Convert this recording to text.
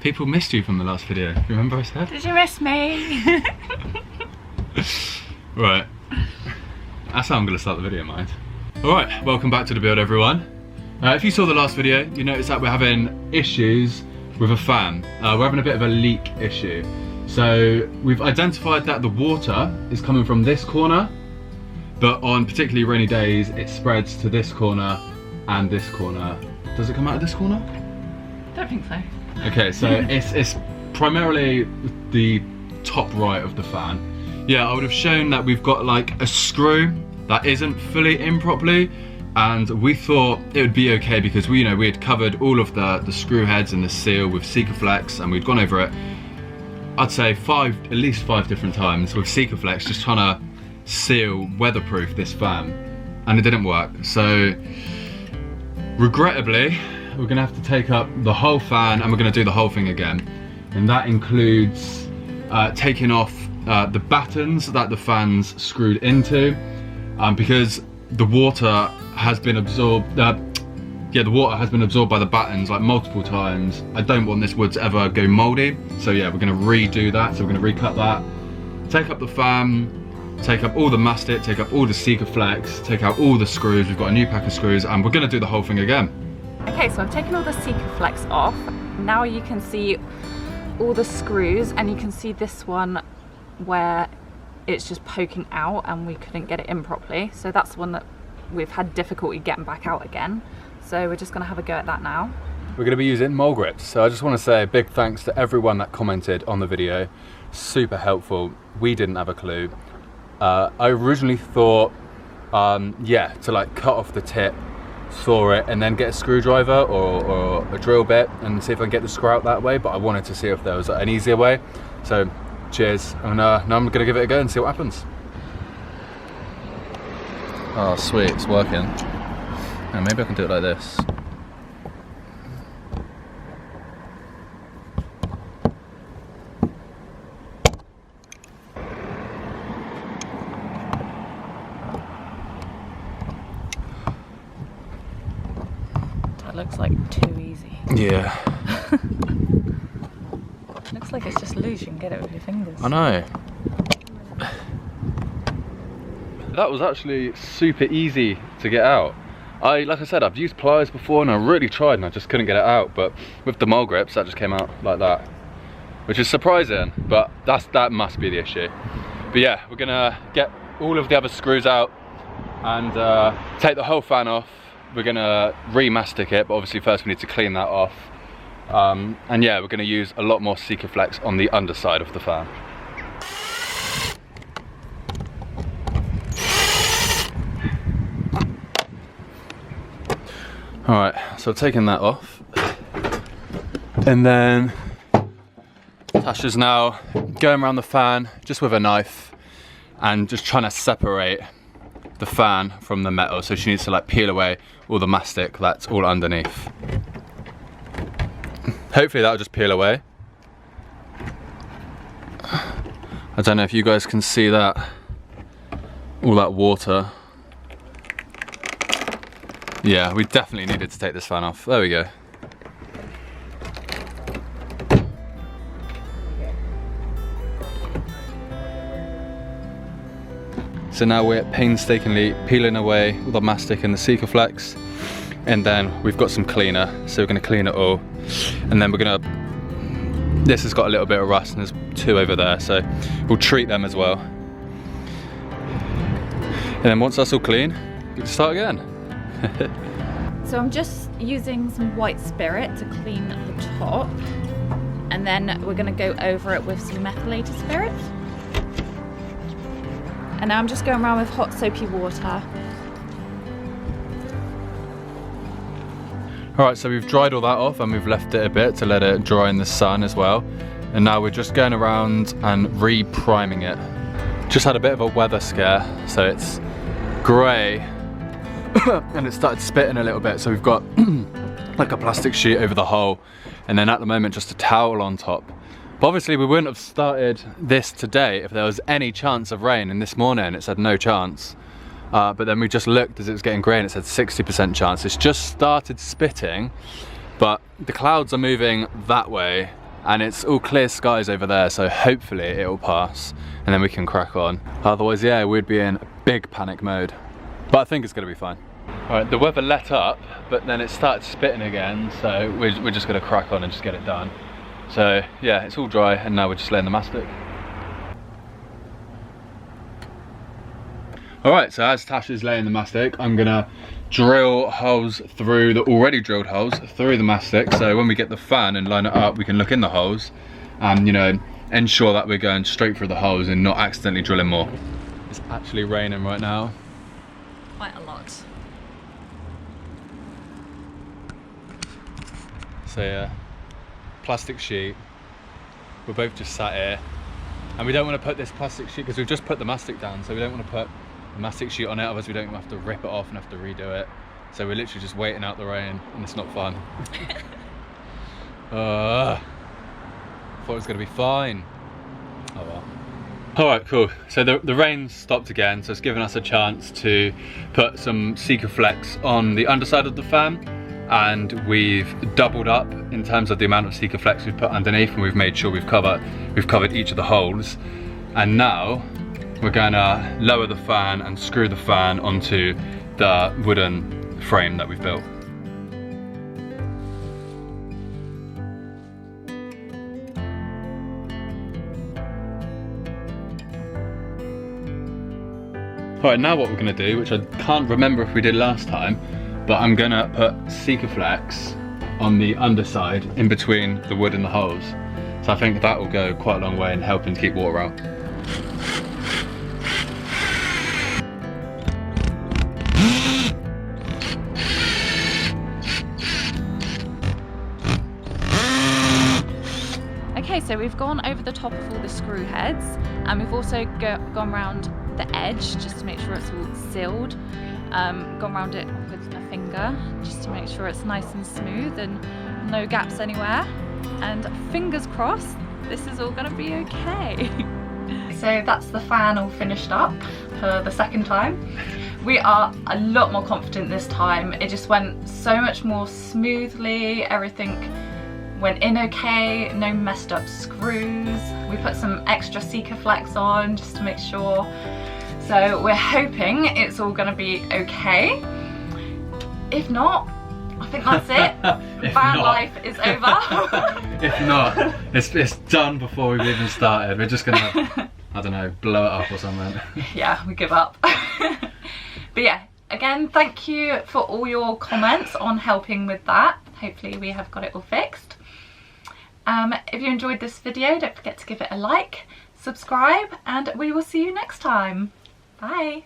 People missed you from the last video. Remember I said? Did you miss me? Right. That's how I'm going to start the video, mind. Alright, welcome back to the build, everyone. If you saw the last video, you noticed that we're having issues with a fan. We're having a bit of a leak issue. So we've identified that the water is coming from this corner, but on particularly rainy days, it spreads to this corner and this corner. Does it come out of this corner? Don't think so. Okay, so it's primarily the top right of the fan. Yeah, I would have shown that we've got like a screw that isn't fully in properly, and we thought it would be okay because we had covered all of the screw heads and the seal with Sikaflex, and we'd gone over it, I'd say at least five different times with Sikaflex, just trying to seal, weatherproof this fan, and it didn't work. So regrettably, we're gonna have to take up the whole fan and we're gonna do the whole thing again. And that includes taking off the battens that the fan's screwed into, because the water has been absorbed. The water has been absorbed by the battens like multiple times. I don't want this wood to ever go mouldy, so yeah, we're gonna redo that. So we're gonna recut that, take up the fan, take up all the mastic, take up all the Sikaflex, take out all the screws. We've got a new pack of screws, and we're gonna do the whole thing again. Okay, so I've taken all the Sikaflex off. Now you can see all the screws, and you can see this one where it's just poking out and we couldn't get it in properly. So that's the one that we've had difficulty getting back out again. So we're just gonna have a go at that now. We're gonna be using mole grips. So I just wanna say a big thanks to everyone that commented on the video. Super helpful. We didn't have a clue. I originally thought, yeah, to like cut off the tip, saw it, and then get a screwdriver or a drill bit and see if I can get the screw out that way, but I wanted to see if there was an easier way. So cheers, and now I'm gonna give it a go and see what happens. Oh sweet, it's working. And maybe I can do it like this. That looks like too easy. Yeah. Looks like it's just loose, you can get it with your fingers. I know. That was actually super easy to get out. Like I said, I've used pliers before and I really tried and I just couldn't get it out, but with the mole grips that just came out like that, which is surprising, but that must be the issue. But yeah, we're gonna get all of the other screws out and take the whole fan off. We're gonna re-mastic it, but obviously first we need to clean that off. And yeah, we're gonna use a lot more Sikaflex on the underside of the fan. Alright, so taking that off, and then Tasha's now going around the fan just with a knife and just trying to separate the fan from the metal. So she needs to like peel away all the mastic that's all underneath. Hopefully that'll just peel away. I don't know if you guys can see that, all that water. Yeah, we definitely needed to take this fan off. There we go. So now we're painstakingly peeling away all the mastic and the Sikaflex, and then we've got some cleaner, so we're going to clean it all, and then we're going to, this has got a little bit of rust and there's two over there, so we'll treat them as well. And then once that's all clean, we can start again. So I'm just using some white spirit to clean the top, and then we're going to go over it with some methylated spirit. And now I'm just going around with hot soapy water. Alright, so we've dried all that off and we've left it a bit to let it dry in the sun as well. And now we're just going around and re-priming it. Just had a bit of a weather scare, so it's grey and it started spitting a little bit, so we've got like a plastic sheet over the hole, and then at the moment just a towel on top. But obviously we wouldn't have started this today if there was any chance of rain, and this morning it said no chance. But then we just looked as it was getting grey and it said 60% chance. It's just started spitting, but the clouds are moving that way and it's all clear skies over there, so hopefully it'll pass and then we can crack on. Otherwise, yeah, we'd be in big panic mode. But I think it's gonna be fine. All right, the weather let up, but then it started spitting again, so we're just gonna crack on and just get it done. So yeah, it's all dry, and now we're just laying the mastic. All right, so as Tash is laying the mastic, I'm gonna drill holes through the already drilled holes through the mastic, so when we get the fan and line it up, we can look in the holes and, you know, ensure that we're going straight through the holes and not accidentally drilling more. It's actually raining right now. Quite a lot. So yeah, plastic sheet. We're both just sat here, and we don't want to put this plastic sheet because we've just put the mastic down, so we don't want to put the mastic sheet on it, otherwise we don't have to rip it off and have to redo it. So we're literally just waiting out the rain, and it's not fun. Thought it was going to be fine. Oh well. Alright, cool. So the rain stopped again, so it's given us a chance to put some Sikaflex on the underside of the fan, and we've doubled up in terms of the amount of Sikaflex we've put underneath, and we've made sure we've covered each of the holes. And now we're gonna lower the fan and screw the fan onto the wooden frame that we've built. Alright, now what we're gonna do, which I can't remember if we did last time, but I'm gonna put Sikaflex on the underside in between the wood and the holes. So I think that will go quite a long way in helping to keep water out. Okay, so we've gone over the top of all the screw heads, and we've also gone around the edge just to make sure it's all sealed. Gone around it with a finger just to make sure it's nice and smooth and no gaps anywhere. And fingers crossed, this is all gonna be okay. So that's the fan all finished up for the second time. We are a lot more confident this time. It just went so much more smoothly. Everything went in okay, no messed up screws. We put some extra Sikaflex on just to make sure. So we're hoping it's all gonna be okay. If not, I think that's it. Van life is over. If not, it's done before we've even started. We're just gonna, I don't know, blow it up or something. Yeah, we give up. But yeah, again, thank you for all your comments on helping with that. Hopefully we have got it all fixed. If you enjoyed this video, don't forget to give it a like, subscribe, and we will see you next time. Bye.